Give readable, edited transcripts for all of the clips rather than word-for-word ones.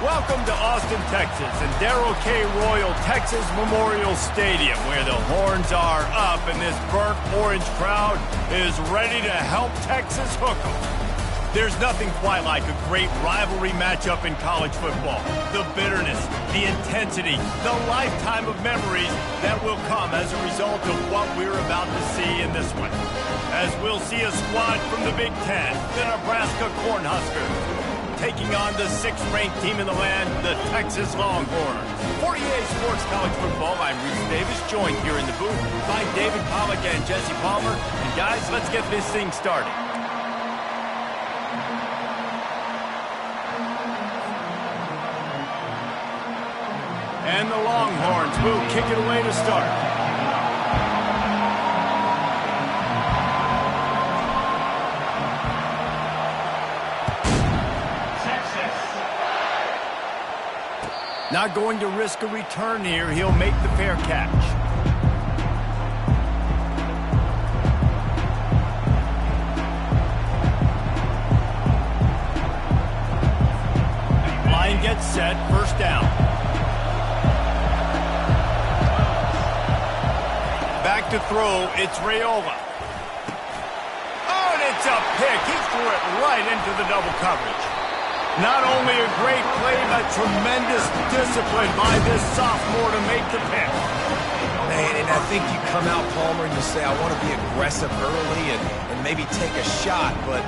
Welcome to Austin, Texas, and Darrell K. Royal Texas Memorial Stadium, where the horns are up and this burnt orange crowd is ready to help Texas hook 'em. There's nothing quite like a great rivalry matchup in college football. The bitterness, the intensity, the lifetime of memories that will come as a result of what we're about to see in this one. As we'll see a squad from the Big Ten, the Nebraska Cornhuskers, taking on the 6th-ranked team in the land, the Texas Longhorns. For EA Sports College Football, I'm Reese Davis, joined here in the booth by David Pollack and Jesse Palmer. And guys, let's get this thing started. And the Longhorns will kick it away to start. Not going to risk a return here. He'll make the fair catch. Line gets set. First down. Back to throw. It's Raiola. Oh, and it's a pick. He threw it right into the double coverage. Not only a great play, but tremendous discipline by this sophomore to make the pick. Man, and I think you come out, Palmer, and you say, I want to be aggressive early and maybe take a shot, but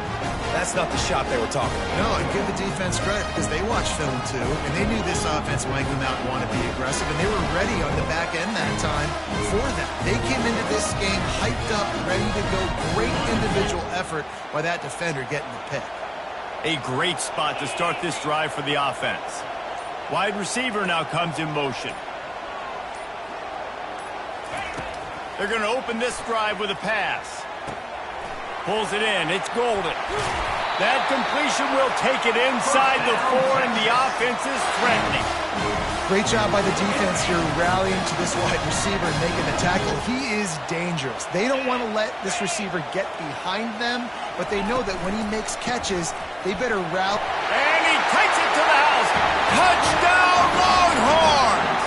that's not the shot they were talking about. No, and give the defense credit because they watched film too, and they knew this offense might come out and want to be aggressive, and they were ready on the back end that time for that. They came into this game hyped up, ready to go. Great individual effort by that defender getting the pick. A great spot to start this drive for the offense. Wide receiver now comes in motion. They're going to open this drive with a pass. Pulls it in. It's Golden. That completion will take it inside the 4, and the offense is threatening. Great job by the defense here rallying to this wide receiver and making the tackle. He is dangerous. They don't want to let this receiver get behind them, but they know that when he makes catches, they better rally. And he takes it to the house. Touchdown, Longhorns!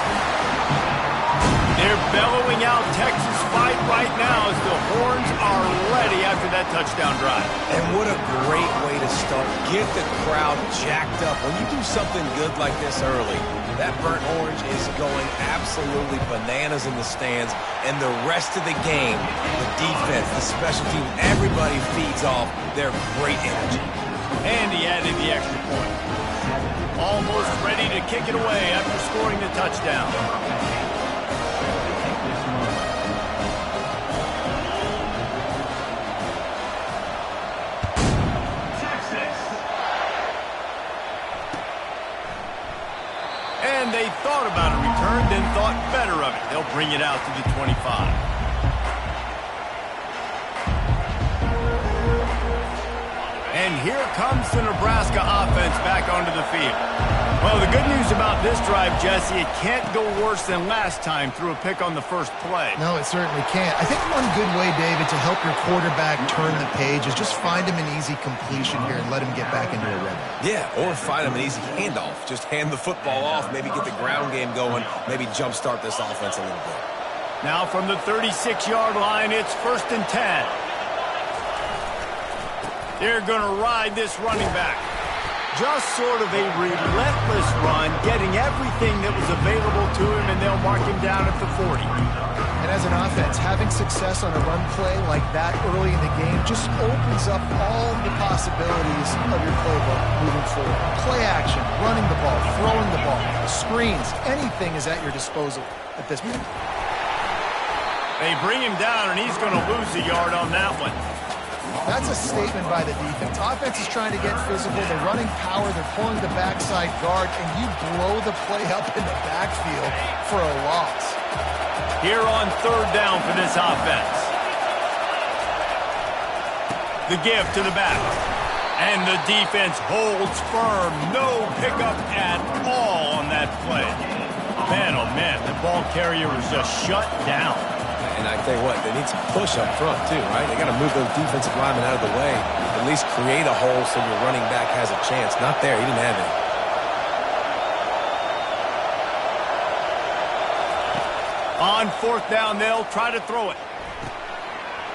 They're bellowing out Texas fight right now as the Horns are ready after that touchdown drive. And what a great way to start. Get the crowd jacked up. When you do something good like this early, that burnt orange is going absolutely bananas in the stands. And the rest of the game, the defense, the special team, everybody feeds off their great energy. And he added the extra point. Almost ready to kick it away after scoring the touchdown. And they thought about a return, then thought better of it. They'll bring it out to the 25. And here comes the Nebraska offense back onto the field. Well, the good news about this drive, Jesse, it can't go worse than last time through a pick on the first play. No, it certainly can't. I think one good way, David, to help your quarterback turn the page is just find him an easy completion here and let him get back into a rhythm. Yeah, or find him an easy handoff. Just hand the football off, maybe get the ground game going, maybe jumpstart this offense a little bit. Now from the 36-yard line, it's 1st and 10. They're going to ride this running back. Just sort of a relentless run, getting everything that was available to him, and they'll mark him down at the 40. And as an offense, having success on a run play like that early in the game just opens up all the possibilities of your playbook moving forward. Play action, running the ball, throwing the ball, screens, anything is at your disposal at this point. They bring him down, and he's going to lose a yard on that one. That's a statement by the defense. Offense is trying to get physical. They're running power. They're pulling the backside guard, and you blow the play up in the backfield for a loss. Here on 3rd down for this offense. The give to the back. And the defense holds firm. No pickup at all on that play. Man, oh man, the ball carrier is just shut down. And I tell you what, they need some push up front too, right? They got to move those defensive linemen out of the way. At least create a hole so your running back has a chance. Not there. He didn't have it. On fourth down, they'll try to throw it.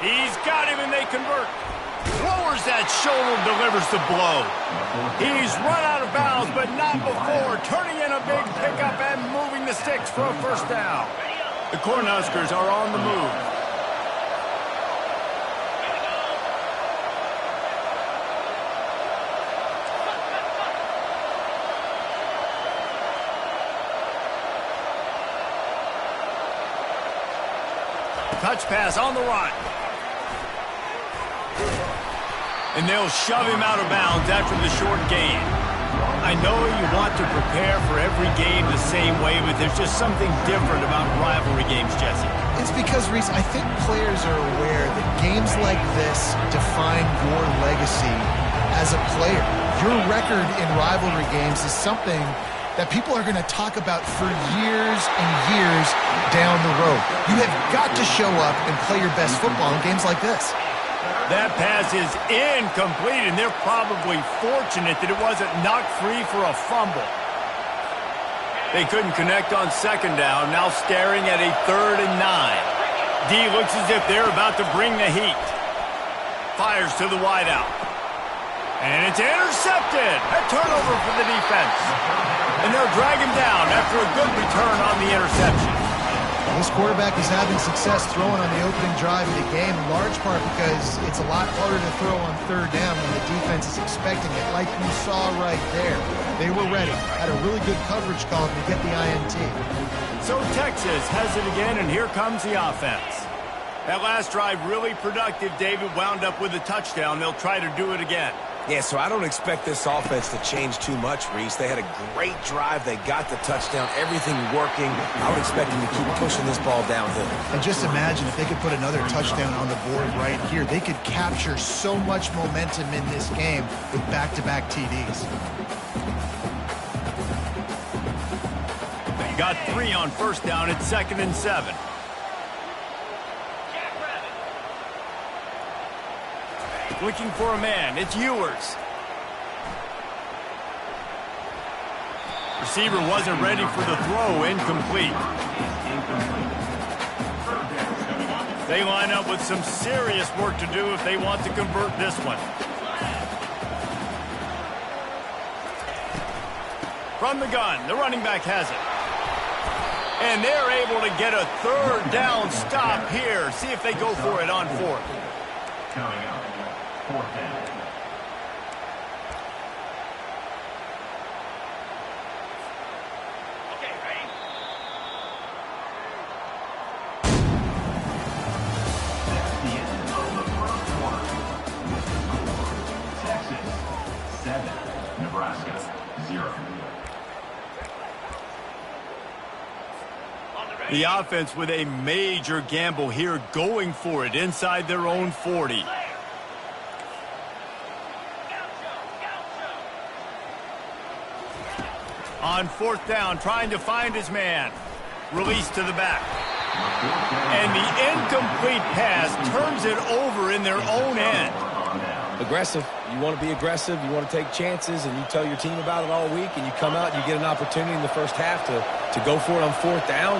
He's got him, and they convert. Lowers that shoulder, delivers the blow. He's run out of bounds, but not before. Turning in a big pickup and moving the sticks for a first down. The Cornhuskers are on the move. Touch pass on the run. And they'll shove him out of bounds after the short gain. I know you want to prepare for every game the same way, but there's just something different about rivalry games, Jesse. It's because, Reese, I think players are aware that games like this define your legacy as a player. Your record in rivalry games is something that people are going to talk about for years and years down the road. You have got to show up and play your best football in games like this. That pass is incomplete, and they're probably fortunate that it wasn't knocked free for a fumble. They couldn't connect on second down, now staring at a 3rd and 9. D looks as if they're about to bring the heat. Fires to the wideout. And it's intercepted. A turnover for the defense. And they'll drag him down after a good return on the interception. This quarterback is having success throwing on the opening drive of the game, in large part because it's a lot harder to throw on third down when the defense is expecting it, like you saw right there. They were ready, had a really good coverage call to get the INT. So Texas has it again, and here comes the offense. That last drive really productive. David wound up with a touchdown. They'll try to do it again. Yeah, so I don't expect this offense to change too much, Reese. They had a great drive. They got the touchdown. Everything working. I would expect them to keep pushing this ball downhill. And just imagine if they could put another touchdown on the board right here. They could capture so much momentum in this game with back-to-back TDs. They got 3 on first down at 2nd and 7. Looking for a man. It's Ewers. Receiver wasn't ready for the throw. Incomplete. They line up with some serious work to do if they want to convert this one. From the gun, the running back has it. And they're able to get a 3rd down stop here. See if they go for it on 4th. Coming up. 4th down. Okay, ready? That's the end of the first quarter. Texas 7, Nebraska 0. The offense with a major gamble here, going for it inside their own 40. On 4th down, trying to find his man. Release to the back. And the incomplete pass turns it over in their own end. Aggressive. You want to be aggressive. You want to take chances, and you tell your team about it all week, and you come out and you get an opportunity in the first half to go for it on 4th down.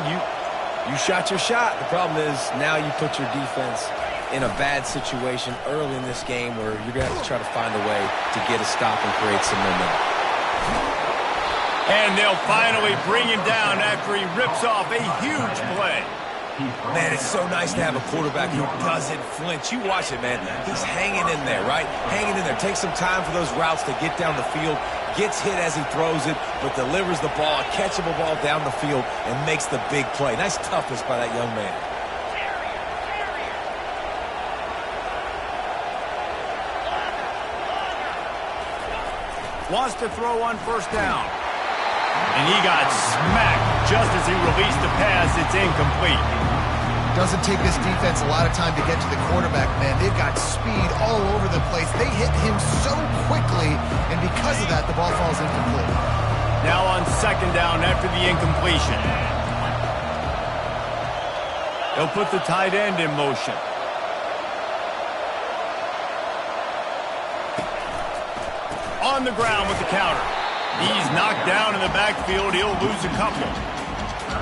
You shot your shot. The problem is now you put your defense in a bad situation early in this game where you're going to have to try to find a way to get a stop and create some momentum. And they'll finally bring him down after he rips off a huge play. Man, it's so nice to have a quarterback who doesn't flinch. You watch it, man. He's hanging in there, right? Hanging in there. Takes some time for those routes to get down the field. Gets hit as he throws it, but delivers the ball, a catchable ball down the field, and makes the big play. Nice toughness by that young man. Wants to throw on 1st down. And he got smacked just as he released the pass. It's incomplete. Doesn't take this defense a lot of time to get to the quarterback, man. They've got speed all over the place. They hit him so quickly, and because of that, the ball falls incomplete. Now on 2nd down after the incompletion. They'll put the tight end in motion. On the ground with the counter. He's knocked down in the backfield. He'll lose a couple.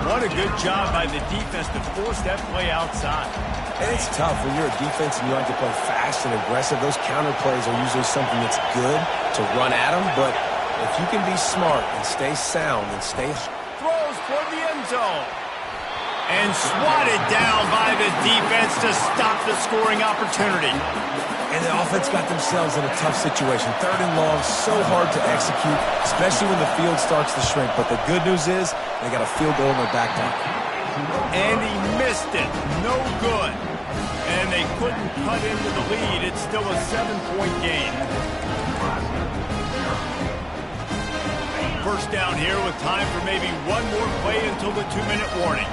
What a good job by the defense to force that play outside. And it's tough when you're a defense and you like to play fast and aggressive. Those counter plays are usually something that's good to run at them. But if you can be smart and stay sound and stay... Throws for the end zone. And swatted down by the defense to stop the scoring opportunity. And the offense got themselves in a tough situation. 3rd and long, so hard to execute, especially when the field starts to shrink. But the good news is they got a field goal in their back pocket. And he missed it. No good. And they couldn't cut into the lead. It's still a 7-point game. First down here with time for maybe one more play until the 2-minute warning.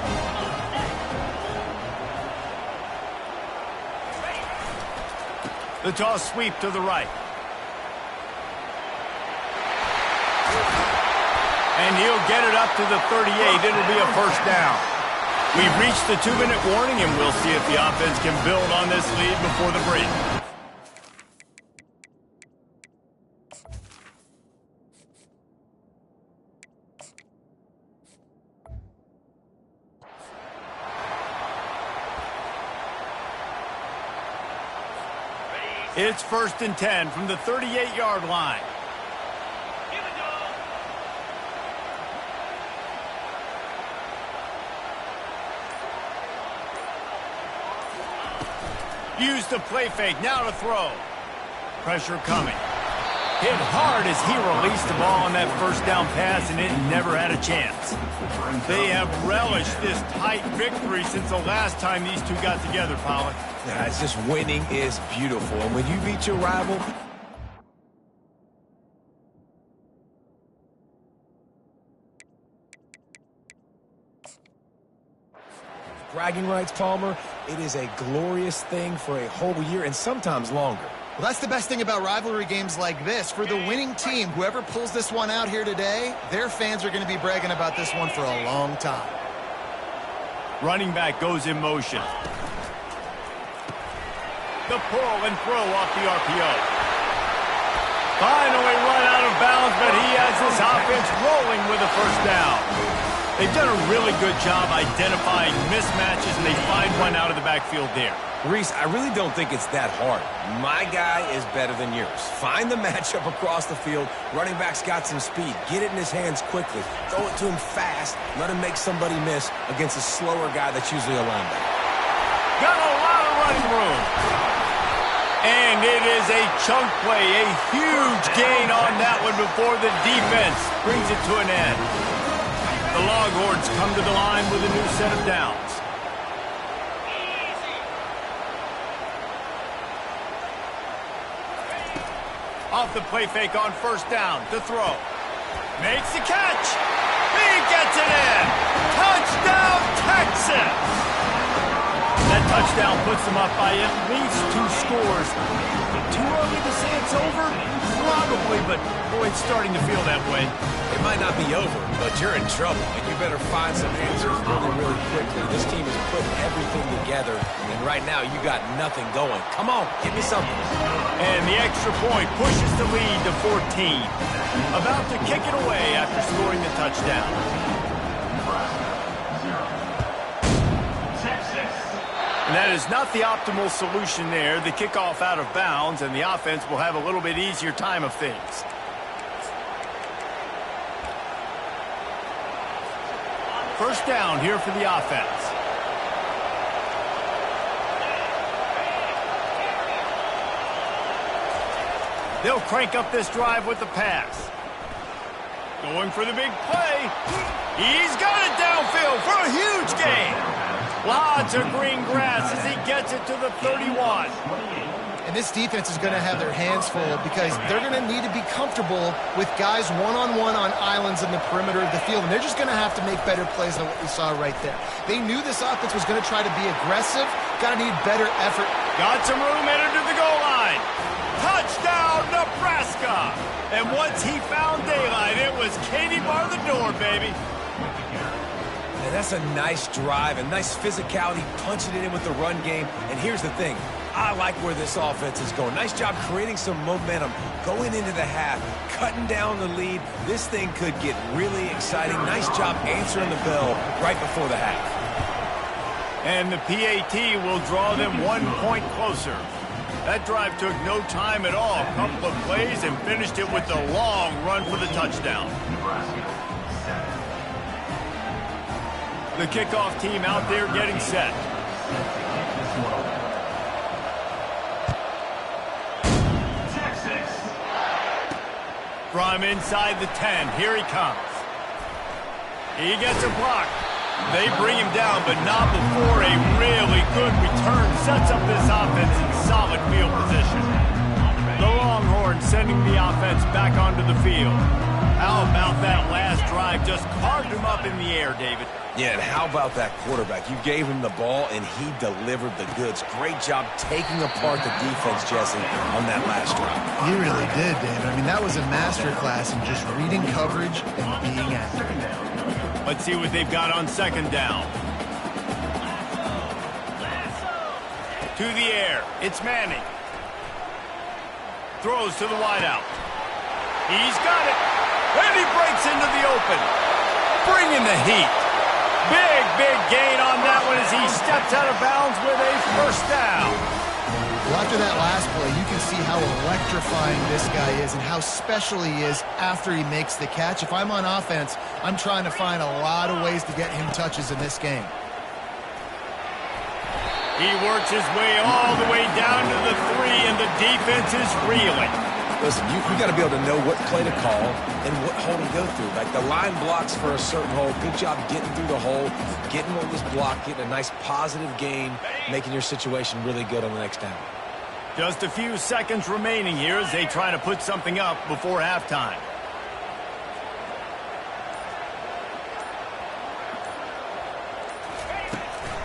The toss sweep to the right. And he'll get it up to the 38. It'll be a first down. We've reached the 2-minute warning, and we'll see if the offense can build on this lead before the break. It's 1st and 10 from the 38-yard line. Use the play fake, now to throw. Pressure coming. Hit hard as he released the ball on that first down pass, and it never had a chance. They have relished this tight victory since the last time these two got together, Pollard. Yeah, it's just winning is beautiful. And when you beat your rival... bragging rights, Palmer, it is a glorious thing for a whole year and sometimes longer. Well, that's the best thing about rivalry games like this. For the winning team, whoever pulls this one out here today, their fans are going to be bragging about this one for a long time. Running back goes in motion. The pull and throw off the RPO. Finally run out of bounds, but he has his offense rolling with a first down. They've done a really good job identifying mismatches, and they find one out of the backfield there. Reese, I really don't think it's that hard. My guy is better than yours. Find the matchup across the field. Running back's got some speed. Get it in his hands quickly. Throw it to him fast. Let him make somebody miss against a slower guy that's usually a linebacker. Got a lot of running room. And it is a chunk play, a huge gain on that one before the defense brings it to an end. The Longhorns come to the line with a new set of downs. Off the play fake on first down, to throw. Makes the catch. He gets it in. Touchdown, Texas! That touchdown puts them up by at least 2 scores. Too early to say it's over? Probably, but boy, it's starting to feel that way. It might not be over, but you're in trouble, and you better find some answers really, really quickly. This team is putting everything together, and right now you got nothing going. Come on, give me something. And the extra point pushes the lead to 14. About to kick it away after scoring the touchdown. And that is not the optimal solution there. The kickoff out of bounds, and the offense will have a little bit easier time of things. First down here for the offense. They'll crank up this drive with the pass. Going for the big play. He's got it downfield for a huge gain. Lots of green grass as he gets it to the 31. And this defense is going to have their hands full because they're going to need to be comfortable with guys one-on-one on islands in the perimeter of the field. And they're just going to have to make better plays than what we saw right there. They knew this offense was going to try to be aggressive. Got to need better effort. Got some room headed to the goal line. Touchdown, Nebraska! And once he found daylight, it was Katie bar the door, baby. And that's a nice drive, a nice physicality, punching it in with the run game. And here's the thing. I like where this offense is going. Nice job creating some momentum, going into the half, cutting down the lead. This thing could get really exciting. Nice job answering the bell right before the half. And the PAT will draw them 1 point closer. That drive took no time at all. A couple of plays and finished it with a long run for the touchdown. The kickoff team out there getting set. From inside the 10, here he comes. He gets a block. They bring him down, but not before a really good return sets up this offense in solid field position. The Longhorns sending the offense back onto the field. How about that last drive? Just carved him up in the air, David. Yeah, and how about that quarterback? You gave him the ball, and he delivered the goods. Great job taking apart the defense, Jesse, on that last drive. He really did, David. I mean, that was a masterclass in just reading coverage and being accurate. Let's see what they've got on second down. To the air. It's Manning. Throws to the wideout. He's got it. And he breaks into the open. Bringing the heat. Big gain on that one as he steps out of bounds with a first down. Well, after that last play, you can see how electrifying this guy is and how special he is after he makes the catch. If I'm on offense, I'm trying to find a lot of ways to get him touches in this game. He works his way all the way down to the 3, and the defense is reeling. Listen, you got to be able to know what play to call and what hole to go through. Like the line blocks for a certain hole. Good job getting through the hole, getting what was blocked, getting a nice positive gain, making your situation really good on the next down. Just a few seconds remaining here as they try to put something up before halftime.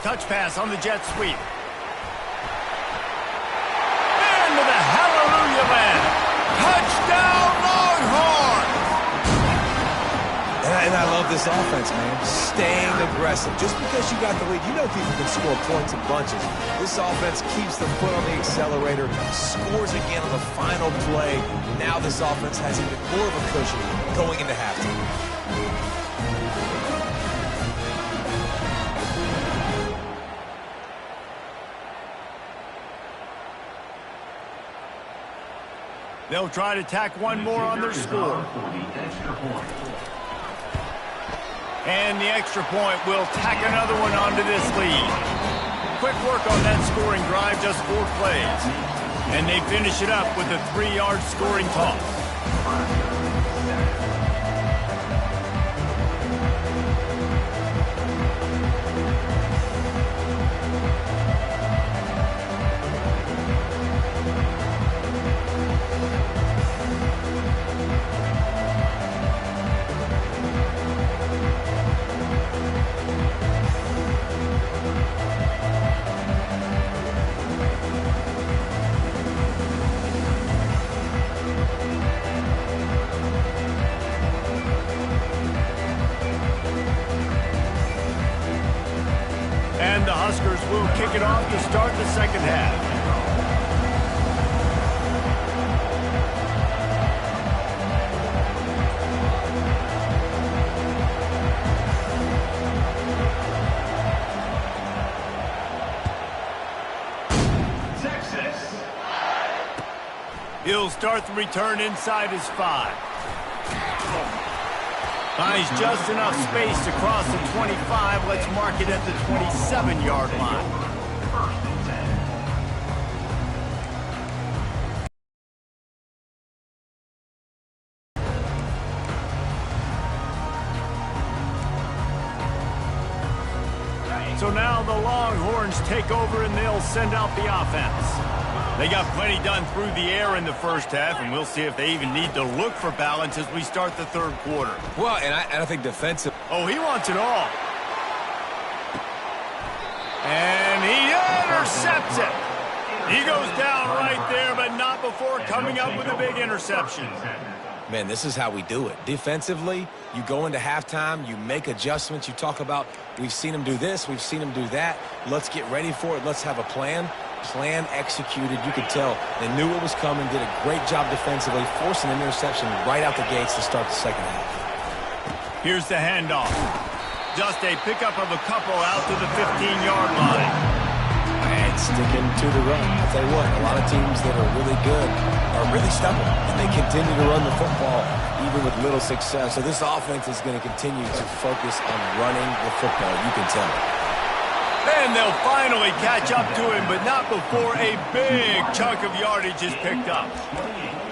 Touch pass on the jet sweep. Into the hallelujah land. Touchdown, Longhorns! And I love this offense, man. Staying aggressive. Just because you got the lead, you know people can score points in bunches. This offense keeps the foot on the accelerator, scores again on the final play. Now this offense has even more of a cushion going into halftime. They'll try to tack one more on their score. And the extra point will tack another one onto this lead. Quick work on that scoring drive, just 4 plays. And they finish it up with a 3-yard scoring toss. And the Huskers will kick it off to start the second half. Texas. He'll start the return inside his 5. Finds just enough space to cross the 25. Let's mark it at the 27-yard line. First and 10. So now the Longhorns take over and they'll send out the offense. They got plenty done through the air in the first half, and we'll see if they even need to look for balance as we start the third quarter. Well, and I think defensive. Oh, he wants it all. And he intercepts it. He goes down right there, but not before coming up with a big interception. Man, this is how we do it. Defensively, you go into halftime, you make adjustments. You talk about, we've seen them do this, we've seen them do that. Let's get ready for it. Let's have a plan. Plan executed. You could tell they knew what was coming, did a great job defensively, forcing an interception right out the gates to start the second half. Here's the handoff. Just a pickup of a couple out to the 15-yard line. And sticking to the run. I'll tell you what, a lot of teams that are really good are really stubborn, and they continue to run the football even with little success. So this offense is going to continue to focus on running the football. You can tell. And they'll finally catch up to him, but not before a big chunk of yardage is picked up.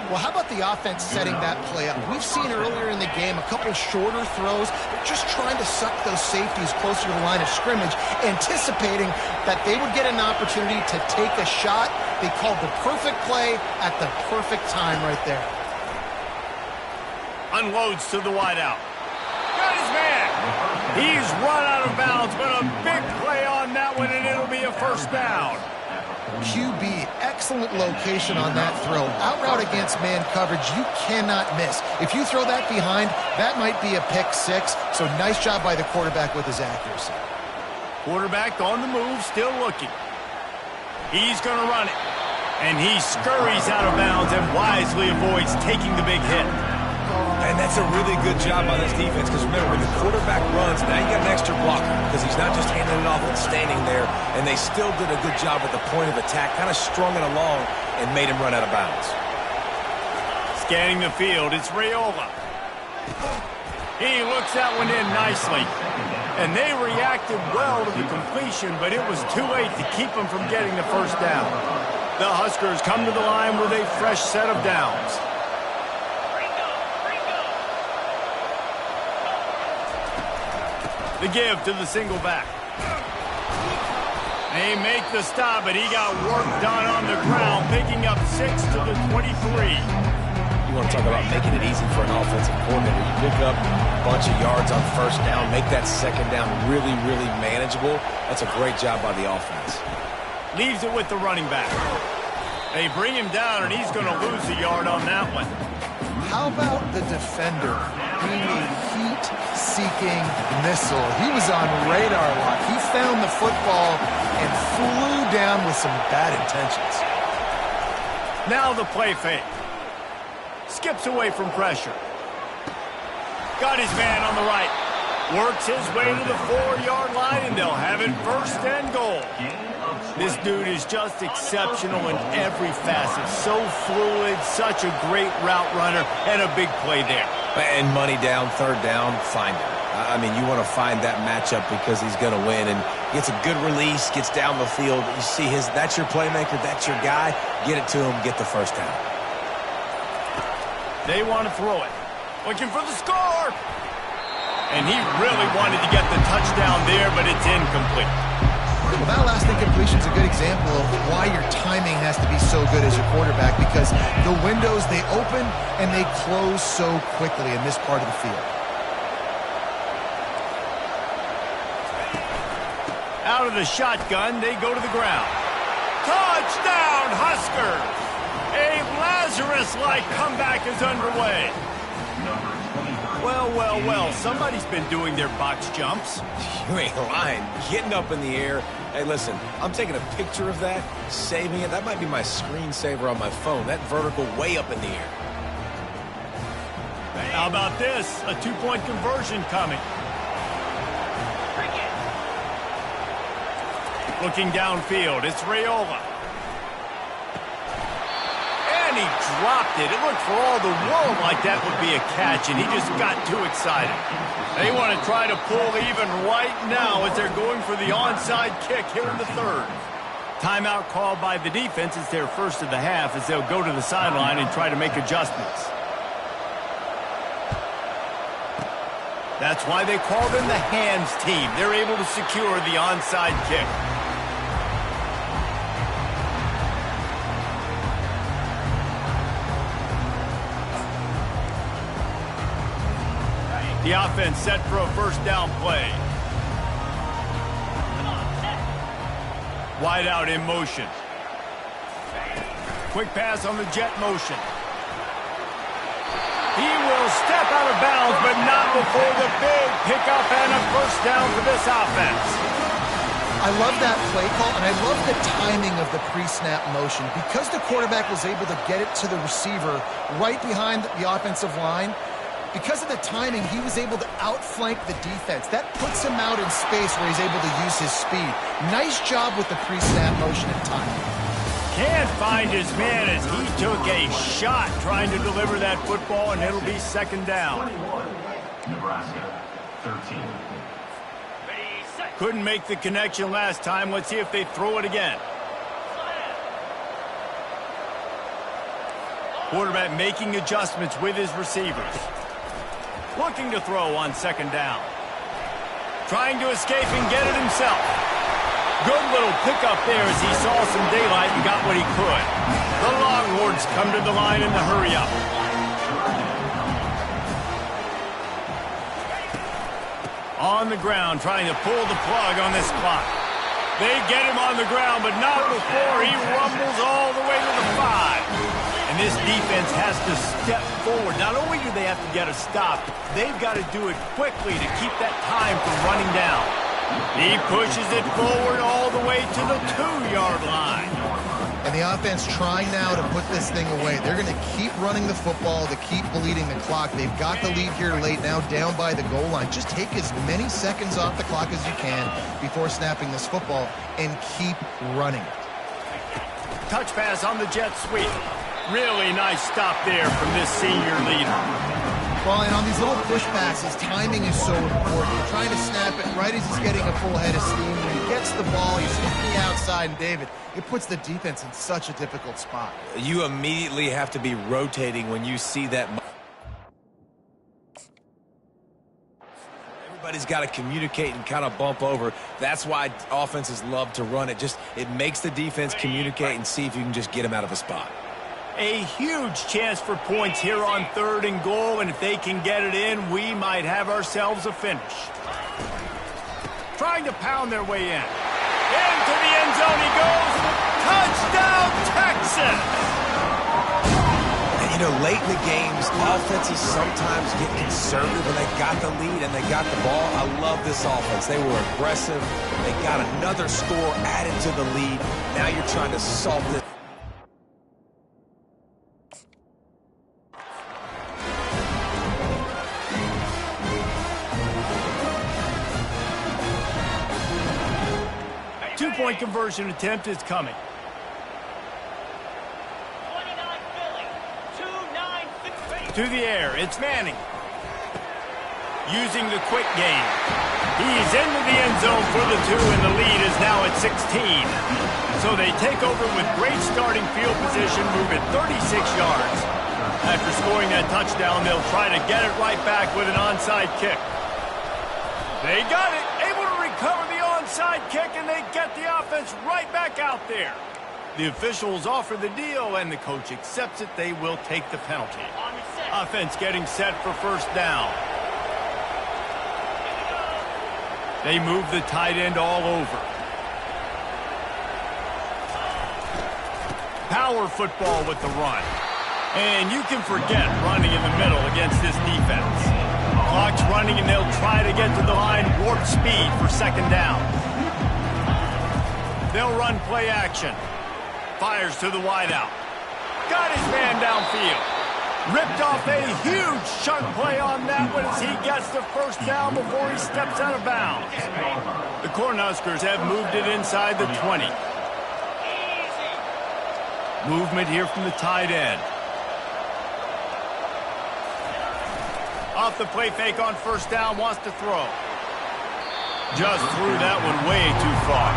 Well, how about the offense setting that play up? We've seen earlier in the game a couple shorter throws, but just trying to suck those safeties closer to the line of scrimmage, anticipating that they would get an opportunity to take a shot. They called the perfect play at the perfect time right there. Unloads to the wideout. Got his man. He's run out of bounds, but a big play on that one, and it'll be a first down. QB, excellent location on that throw. Out route against man coverage, you cannot miss. If you throw that behind, that might be a pick six. So nice job by the quarterback with his accuracy. Quarterback on the move, still looking. He's going to run it. And he scurries out of bounds and wisely avoids taking the big hit. And that's a really good job by this defense, because remember, when the quarterback runs, now you got an extra blocker, because he's not just handing it off and standing there, and they still did a good job at the point of attack, kind of strung it along and made him run out of bounds. Scanning the field, it's Raiola. He looks that one in nicely. And they reacted well to the completion, but it was too late to keep them from getting the first down. The Huskers come to the line with a fresh set of downs. The give to the single back. They make the stop, but he got work done on the ground, picking up 6 to the 23. You want to talk about making it easy for an offensive coordinator. You pick up a bunch of yards on first down, make that second down really, really manageable. That's a great job by the offense. Leaves it with the running back. They bring him down, and he's going to lose a yard on that one. How about the defender being a heat-seeking missile? He was on radar lock. He found the football and flew down with some bad intentions. Now the play fake. Skips away from pressure. Got his man on the right. Works his way to the 4-yard line, and they'll have it first and goal. This dude is just exceptional in every facet. So fluid, such a great route runner, and a big play there. And money down, third down, find him. I mean, you want to find that matchup because he's going to win, and gets a good release, gets down the field. You see that's your playmaker, that's your guy. Get it to him, get the first down. They want to throw it. Looking for the score. And he really wanted to get the touchdown there, but it's incomplete. Well, that last incompletion is a good example of why your timing has to be so good as your quarterback, because the windows, they open and they close so quickly in this part of the field. Out of the shotgun, they go to the ground. Touchdown, Huskers! A Lazarus-like comeback is underway. Well, well, well, somebody's been doing their box jumps. You ain't lying. Getting up in the air. Hey, listen, I'm taking a picture of that, saving it. That might be my screensaver on my phone. That vertical way up in the air. How about this? A 2-point conversion coming. Looking downfield, it's Raiola. And he dropped it. It looked for all the world like that would be a catch, and he just got too excited. They want to try to pull even right now as they're going for the onside kick here in the third. Timeout called by the defense. It's their first of the half as they'll go to the sideline and try to make adjustments. That's why they call them the hands team. They're able to secure the onside kick. The offense set for a first down play. Wide out in motion. Quick pass on the jet motion. He will step out of bounds, but not before the big pickup and a first down for this offense. I love that play call, and I love the timing of the pre-snap motion. Because the quarterback was able to get it to the receiver right behind the offensive line, because of the timing, he was able to outflank the defense. That puts him out in space where he's able to use his speed. Nice job with the pre-snap motion and timing. Can't find his man as he took a shot trying to deliver that football, and it'll be second down. 21, Nebraska, 13. Couldn't make the connection last time. Let's see if they throw it again. Quarterback making adjustments with his receivers. Looking to throw on second down. Trying to escape and get it himself. Good little pickup there as he saw some daylight and got what he could. The Longhorns come to the line in the hurry-up. On the ground, trying to pull the plug on this clock. They get him on the ground, but not before he rumbles all the way to the 5. And this defense has to step forward. Not only do they have to get a stop, they've got to do it quickly to keep that time from running down. He pushes it forward all the way to the 2-yard line. And the offense trying now to put this thing away. They're going to keep running the football to keep bleeding the clock. They've got the lead here late, now down by the goal line. Just take as many seconds off the clock as you can before snapping this football and keep running it. Touch pass on the jet sweep. Really nice stop there from this senior leader. Well, and on these little push passes, timing is so important. You're trying to snap it right as he's getting a full head of steam. When he gets the ball, he's hitting the outside, and David, it puts the defense in such a difficult spot. You immediately have to be rotating when you see that. Everybody's got to communicate and kind of bump over. That's why offenses love to run it. It makes the defense communicate and see if you can just get him out of a spot. A huge chance for points here on 3rd and goal, and if they can get it in, we might have ourselves a finish. Trying to pound their way in. Into the end zone he goes. Touchdown, Texas! And, you know, late in the games, offenses sometimes get conservative when they got the lead and they got the ball. I love this offense. They were aggressive. They got another score added to the lead. Now you're trying to solve this. Two-point conversion attempt is coming. 29-Philly. To the air, it's Manning. Using the quick game. He's into the end zone for the 2, and the lead is now at 16. So they take over with great starting field position, moving 36 yards. After scoring that touchdown, they'll try to get it right back with an onside kick. They got it, able to recover the onside kick, and they get the offense right back out there. The officials offer the deal, and the coach accepts it. They will take the penalty. Offense getting set for first down. They move the tight end all over. Power football with the run. And you can forget running in the middle against this defense. Clock's running, and they'll try to get to the line warp speed for second down. They'll run play action. Fires to the wideout. Got his man downfield. Ripped off a huge chunk play on that one as he gets the first down before he steps out of bounds. The Cornhuskers have moved it inside the 20. Movement here from the tight end. Off the play fake on first down, wants to throw. Just threw that one way too far.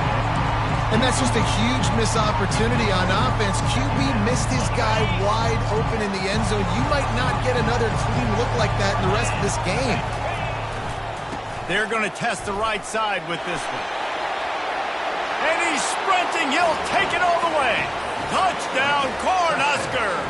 And that's just a huge missed opportunity on offense. QB missed his guy wide open in the end zone. You might not get another clean look like that in the rest of this game. They're going to test the right side with this one. And he's sprinting. He'll take it all the way. Touchdown, Cornhuskers.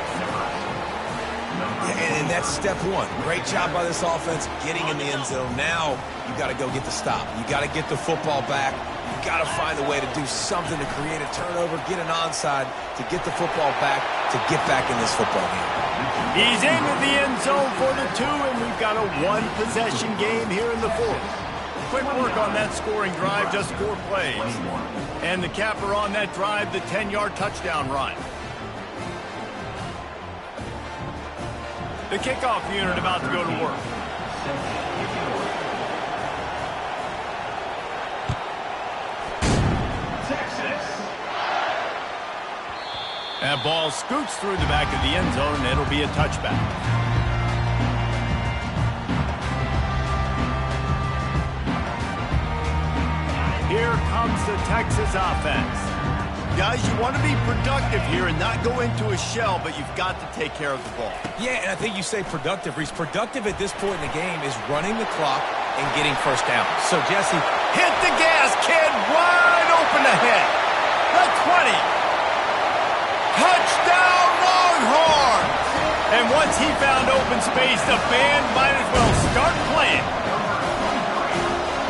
And that's step one. Great job by this offense getting in the end zone. Now you got to go get the stop. You got to get the football back. You got to find a way to do something to create a turnover, get an onside, to get the football back, to get back in this football game. He's into the end zone for the 2, and we've got a one-possession game here in the 4th. Quick work on that scoring drive, just 4 plays. And the capper on that drive, the 10-yard touchdown run. The kickoff unit about to go to work. That ball scoots through the back of the end zone, and it'll be a touchback. Here comes the Texas offense. Guys, you want to be productive here and not go into a shell, but you've got to take care of the ball. Yeah, and I think you say productive, Reese. Productive at this point in the game is running the clock and getting first down. So, Jesse, hit the gas, kid. Wide open ahead. The 20. Touchdown, Longhorns! And once he found open space, the band might as well start playing.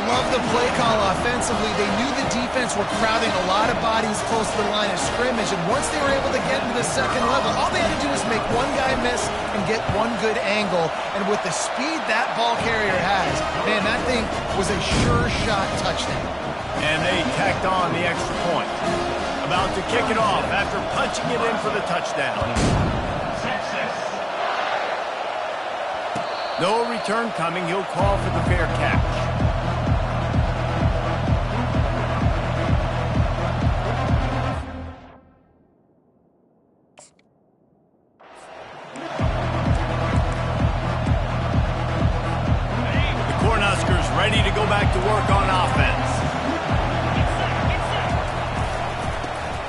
Love the play call offensively. They knew the defense were crowding a lot of bodies close to the line of scrimmage, and once they were able to get into the second level, all they had to do was make one guy miss and get one good angle. And with the speed that ball carrier has, man, that thing was a sure shot touchdown. And they tacked on the extra point. About to kick it off after punching it in for the touchdown. No return coming. He'll call for the fair catch. The Cornhuskers ready to go back to work on offense.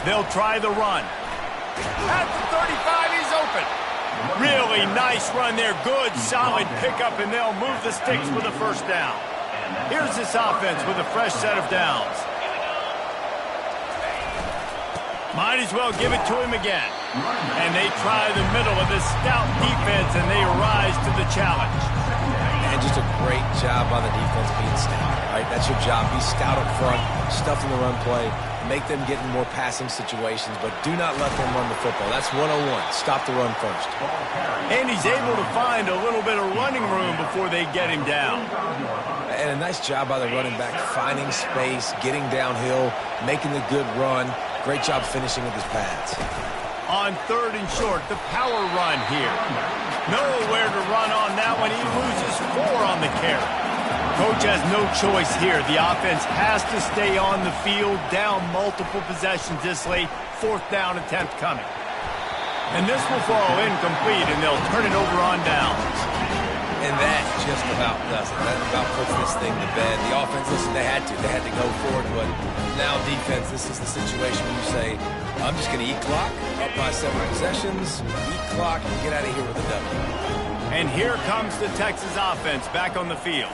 They'll try the run. At the 35, he's open. Really nice run there. Good, solid pickup, and they'll move the sticks for the first down. Here's this offense with a fresh set of downs. Might as well give it to him again. And they try the middle of this stout defense, and they rise to the challenge. And just a great job by the defense being stout, right? That's your job. Be stout up front, stuff in the run play, make them get in more passing situations, but do not let them run the football. That's 101. Stop the run first. And he's able to find a little bit of running room before they get him down. And a nice job by the running back, finding space, getting downhill, making the good run. Great job finishing with his pads. On 3rd and short, the power run here. Nowhere to run on that one. He loses 4 on the carry. Coach has no choice here. The offense has to stay on the field, down multiple possessions this late. 4th down attempt coming. And this will fall incomplete, and they'll turn it over on downs. And that just about does it. That about puts this thing to bed. The offense, listen, they had to. They had to go for it, but now defense, this is the situation where you say, I'm just going to eat clock, up by 7 possessions, eat clock, and get out of here with a W. And here comes the Texas offense back on the field.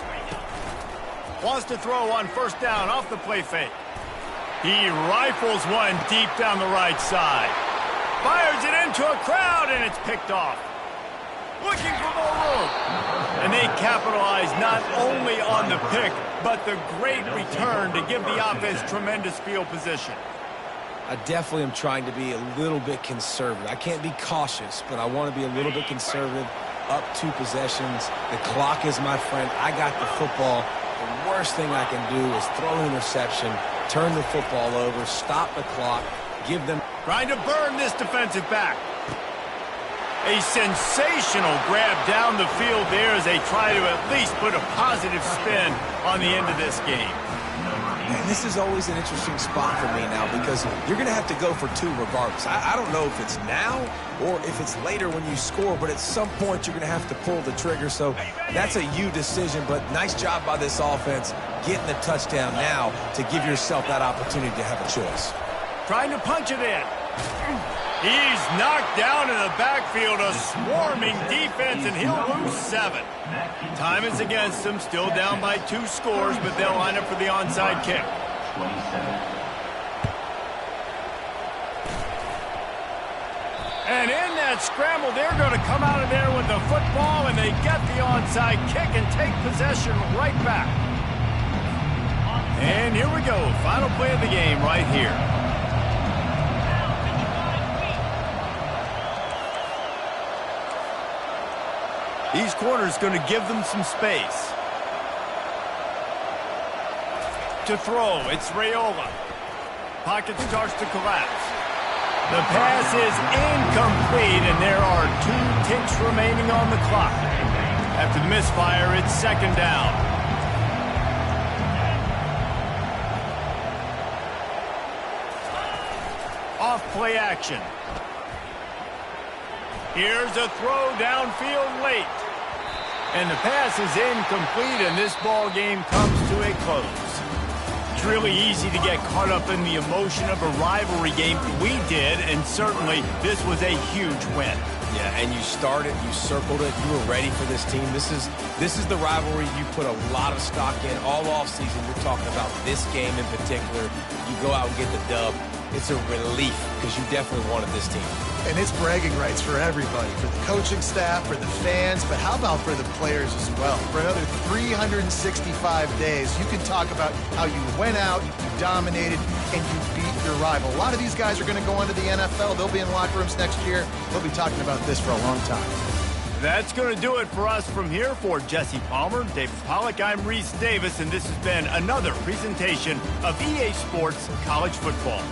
Wants to throw on 1st down off the play fake. He rifles one deep down the right side. Fires it into a crowd, and it's picked off. Looking for more room. And they capitalize not only on the pick, but the great return to give the offense tremendous field position. I definitely am trying to be a little bit conservative. I can't be cautious, but I want to be a little bit conservative. Up 2 possessions. The clock is my friend. I got the football. The worst thing I can do is throw an interception, turn the football over, stop the clock, give them... Trying to burn this defensive back. A sensational grab down the field there as they try to at least put a positive spin on the end of this game. And this is always an interesting spot for me now because you're going to have to go for 2 regardless. I don't know if it's now or if it's later when you score, but at some point you're going to have to pull the trigger. So that's a you decision, but nice job by this offense getting the touchdown now to give yourself that opportunity to have a choice. Trying to punch it in. He's knocked down in the backfield, a swarming defense, and he'll lose 7. Time is against them, still down by 2 scores, but they'll line up for the onside kick. And in that scramble, they're going to come out of there with the football, and they get the onside kick and take possession right back. And here we go, final play of the game right here. These corners going to give them some space. To throw, it's Raiola. Pocket starts to collapse. The pass is incomplete, and there are 2 ticks remaining on the clock. After the misfire, it's second down. Off play action. Here's a throw downfield late. And the pass is incomplete, and this ball game comes to a close. It's really easy to get caught up in the emotion of a rivalry game. We did, and certainly this was a huge win. Yeah, and you started, you circled it, you were ready for this team. This is the rivalry you put a lot of stock in all offseason. We're talking about this game in particular. You go out and get the dub. It's a relief because you definitely wanted this team. And it's bragging rights for everybody, for the coaching staff, for the fans, but how about for the players as well? For another 365 days, you can talk about how you went out, you dominated, and you beat your rival. A lot of these guys are going to go on to the NFL. They'll be in locker rooms next year. They'll be talking about this for a long time. That's going to do it for us from here. For Jesse Palmer, David Pollack, I'm Reese Davis, and this has been another presentation of EA Sports College Football.